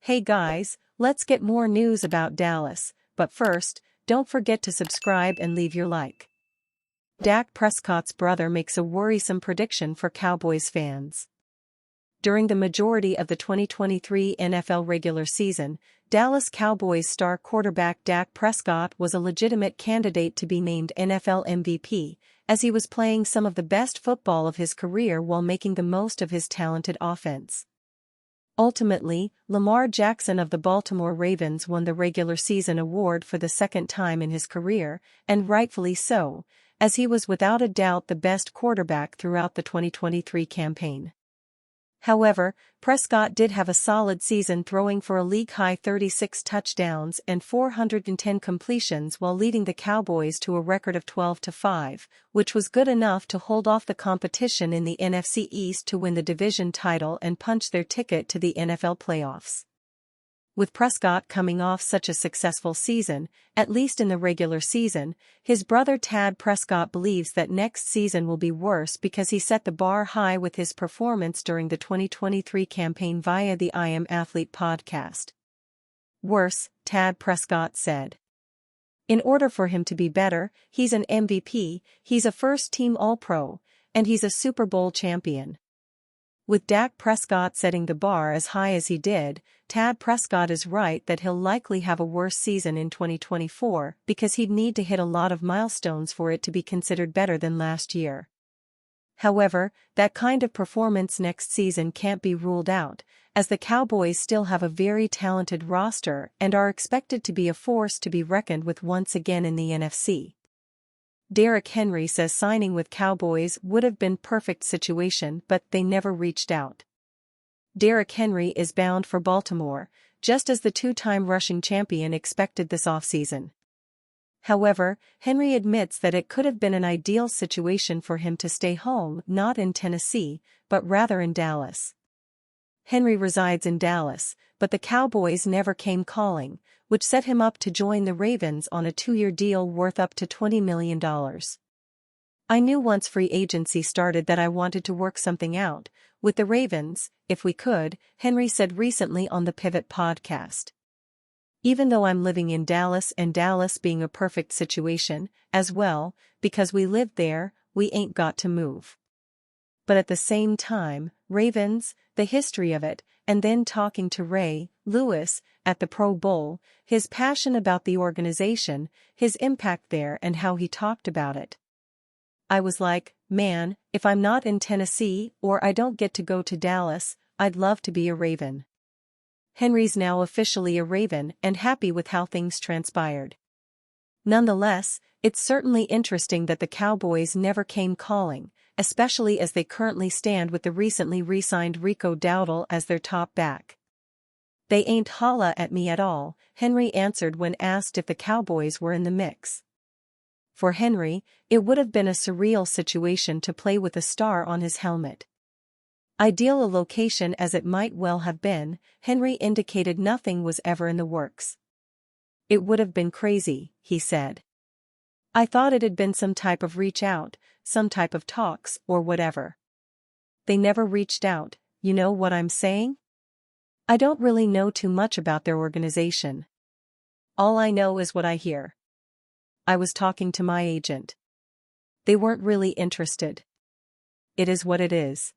Hey guys, let's get more news about Dallas, but first, don't forget to subscribe and leave your like. Dak Prescott's brother makes a worrisome prediction for Cowboys fans. During the majority of the 2023 NFL regular season, Dallas Cowboys star quarterback Dak Prescott was a legitimate candidate to be named NFL MVP, as he was playing some of the best football of his career while making the most of his talented offense. Ultimately, Lamar Jackson of the Baltimore Ravens won the regular season award for the second time in his career, and rightfully so, as he was without a doubt the best quarterback throughout the 2023 campaign. However, Prescott did have a solid season, throwing for a league-high 36 touchdowns and 410 completions while leading the Cowboys to a record of 12-5, which was good enough to hold off the competition in the NFC East to win the division title and punch their ticket to the NFL playoffs. With Prescott coming off such a successful season, at least in the regular season, his brother Tad Prescott believes that next season will be worse because he set the bar high with his performance during the 2023 campaign via the I Am Athlete podcast. Worse, Tad Prescott said. In order for him to be better, he's an MVP, he's a first-team All-Pro, and he's a Super Bowl champion. With Dak Prescott setting the bar as high as he did, Tad Prescott is right that he'll likely have a worse season in 2024 because he'd need to hit a lot of milestones for it to be considered better than last year. However, that kind of performance next season can't be ruled out, as the Cowboys still have a very talented roster and are expected to be a force to be reckoned with once again in the NFC. Derrick Henry says signing with Cowboys would have been perfect situation, but they never reached out. Derrick Henry is bound for Baltimore, just as the two-time rushing champion expected this offseason. However, Henry admits that it could have been an ideal situation for him to stay home, not in Tennessee, but rather in Dallas. Henry resides in Dallas, but the Cowboys never came calling, which set him up to join the Ravens on a 2-year deal worth up to $20 million. I knew once free agency started that I wanted to work something out with the Ravens, if we could, Henry said recently on the Pivot podcast. Even though I'm living in Dallas and Dallas being a perfect situation, as well, because we live there, we ain't got to move. But at the same time, Ravens, the history of it, and then talking to Ray Lewis at the Pro Bowl, his passion about the organization, his impact there and how he talked about it. I was like, man, if I'm not in Tennessee or I don't get to go to Dallas, I'd love to be a Raven. Henry's now officially a Raven and happy with how things transpired. Nonetheless, it's certainly interesting that the Cowboys never came calling, especially as they currently stand with the recently re-signed Rico Dowdle as their top back. They ain't holla at me at all, Henry answered when asked if the Cowboys were in the mix. For Henry, it would have been a surreal situation to play with a star on his helmet. Ideal a location as it might well have been, Henry indicated nothing was ever in the works. It would have been crazy, he said. I thought it had been some type of reach out, some type of talks or whatever. They never reached out, you know what I'm saying? I don't really know too much about their organization. All I know is what I hear. I was talking to my agent. They weren't really interested. It is what it is.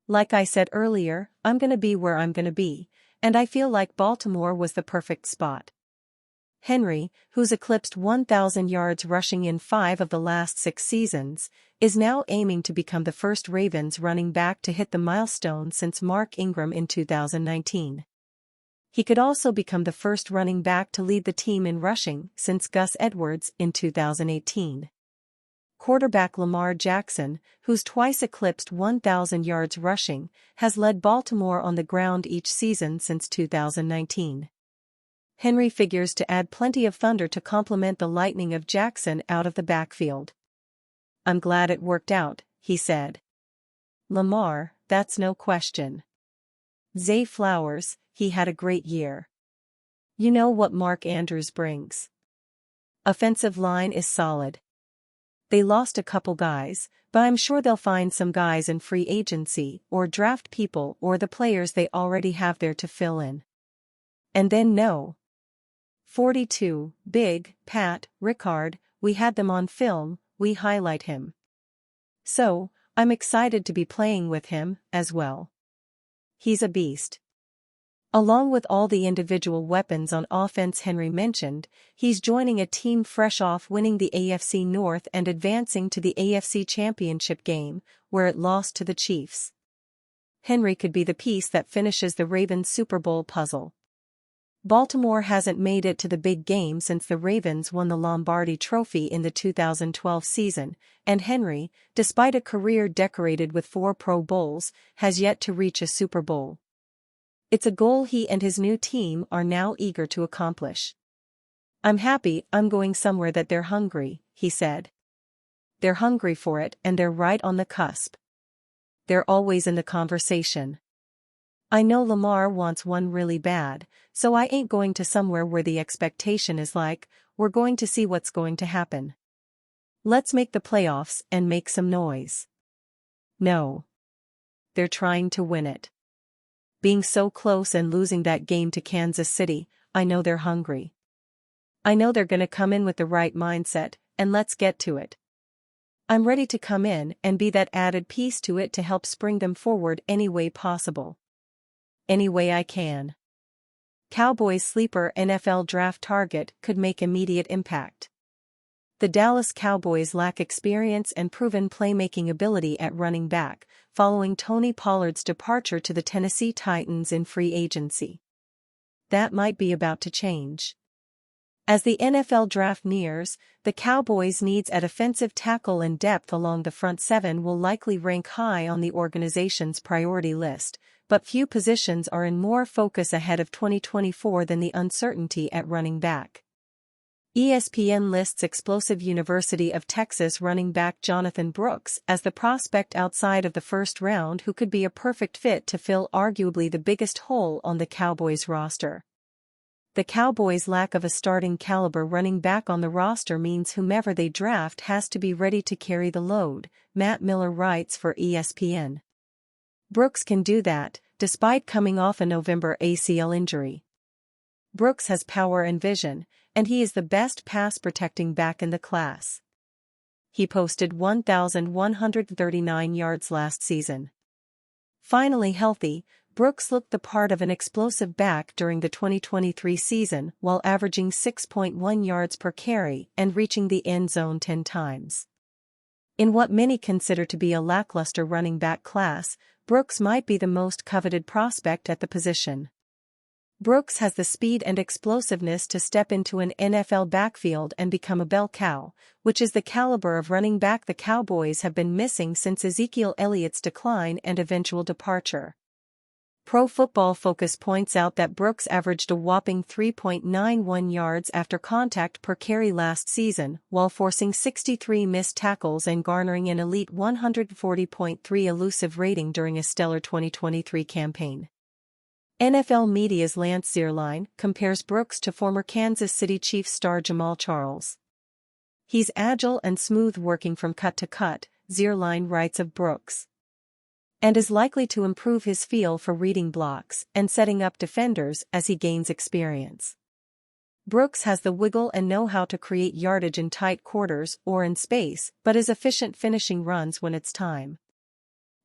Like I said earlier, I'm gonna be where I'm gonna be, and I feel like Baltimore was the perfect spot. Henry, who's eclipsed 1,000 yards rushing in 5 of the last 6 seasons, is now aiming to become the first Ravens running back to hit the milestone since Mark Ingram in 2019. He could also become the first running back to lead the team in rushing since Gus Edwards in 2018. Quarterback Lamar Jackson, who's twice eclipsed 1,000 yards rushing, has led Baltimore on the ground each season since 2019. Henry figures to add plenty of thunder to complement the lightning of Jackson out of the backfield. I'm glad it worked out, he said. Lamar, that's no question. Zay Flowers, he had a great year. You know what Mark Andrews brings. Offensive line is solid. They lost a couple guys, but I'm sure they'll find some guys in free agency or draft people or the players they already have there to fill in. And then no. 42, Big, Pat, Ricard, we had them on film, we highlight him. So, I'm excited to be playing with him, as well. He's a beast. Along with all the individual weapons on offense Henry mentioned, he's joining a team fresh off winning the AFC North and advancing to the AFC Championship game, where it lost to the Chiefs. Henry could be the piece that finishes the Ravens' Super Bowl puzzle. Baltimore hasn't made it to the big game since the Ravens won the Lombardi Trophy in the 2012 season, and Henry, despite a career decorated with 4 Pro Bowls, has yet to reach a Super Bowl. It's a goal he and his new team are now eager to accomplish. I'm happy I'm going somewhere that they're hungry, he said. They're hungry for it and they're right on the cusp. They're always in the conversation. I know Lamar wants one really bad, so I ain't going to somewhere where the expectation is like, we're going to see what's going to happen. Let's make the playoffs and make some noise. No. They're trying to win it. Being so close and losing that game to Kansas City, I know they're hungry. I know they're gonna come in with the right mindset, and let's get to it. I'm ready to come in and be that added piece to it to help spring them forward any way possible. Any way I can. Cowboys sleeper NFL draft target could make immediate impact. The Dallas Cowboys lack experience and proven playmaking ability at running back, following Tony Pollard's departure to the Tennessee Titans in free agency. That might be about to change. As the NFL draft nears, the Cowboys' needs at offensive tackle and depth along the front seven will likely rank high on the organization's priority list, but few positions are in more focus ahead of 2024 than the uncertainty at running back. ESPN lists explosive University of Texas running back Jonathon Brooks as the prospect outside of the first round who could be a perfect fit to fill arguably the biggest hole on the Cowboys roster. The Cowboys' lack of a starting caliber running back on the roster means whomever they draft has to be ready to carry the load, Matt Miller writes for ESPN. Brooks can do that, despite coming off a November ACL injury. Brooks has power and vision, and he is the best pass-protecting back in the class. He posted 1,139 yards last season. Finally healthy, Brooks looked the part of an explosive back during the 2023 season while averaging 6.1 yards per carry and reaching the end zone 10 times. In what many consider to be a lackluster running back class, Brooks might be the most coveted prospect at the position. Brooks has the speed and explosiveness to step into an NFL backfield and become a bell cow, which is the caliber of running back the Cowboys have been missing since Ezekiel Elliott's decline and eventual departure. Pro Football Focus points out that Brooks averaged a whopping 3.91 yards after contact per carry last season, while forcing 63 missed tackles and garnering an elite 140.3 elusive rating during a stellar 2023 campaign. NFL Media's Lance Zierlein compares Brooks to former Kansas City Chiefs star Jamal Charles. He's agile and smooth working from cut to cut, Zierlein writes of Brooks, and is likely to improve his feel for reading blocks and setting up defenders as he gains experience. Brooks has the wiggle and know-how to create yardage in tight quarters or in space, but is efficient finishing runs when it's time.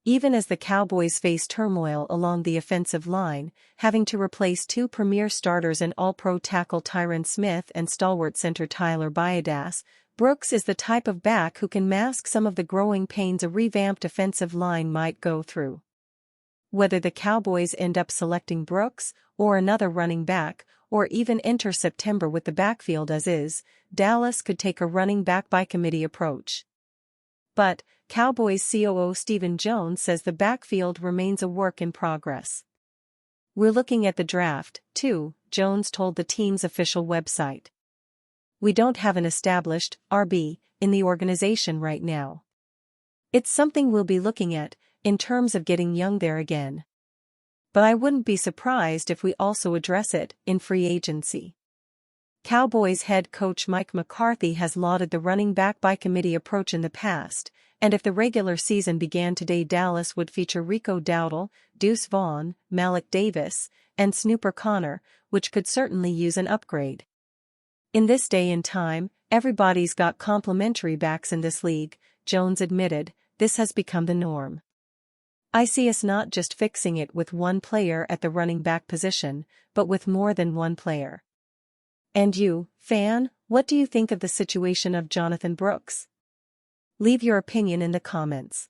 Even as the Cowboys face turmoil along the offensive line, having to replace 2 premier starters in All-Pro tackle Tyron Smith and stalwart center Tyler Biadasz, Brooks is the type of back who can mask some of the growing pains a revamped offensive line might go through. Whether the Cowboys end up selecting Brooks, or another running back, or even enter September with the backfield as is, Dallas could take a running back by committee approach. But, Cowboys COO Stephen Jones says the backfield remains a work in progress. We're looking at the draft, too, Jones told the team's official website. We don't have an established RB in the organization right now. It's something we'll be looking at, in terms of getting young there again. But I wouldn't be surprised if we also address it in free agency. Cowboys head coach Mike McCarthy has lauded the running back by committee approach in the past, And if the regular season began today, Dallas would feature Rico Dowdle, Deuce Vaughn, Malik Davis, and Snooper Connor, which could certainly use an upgrade. In this day and time, everybody's got complimentary backs in this league, Jones admitted. This has become the norm. I see us not just fixing it with one player at the running back position, but with more than one player. And you, fan, what do you think of the situation of Jonathon Brooks? Leave your opinion in the comments.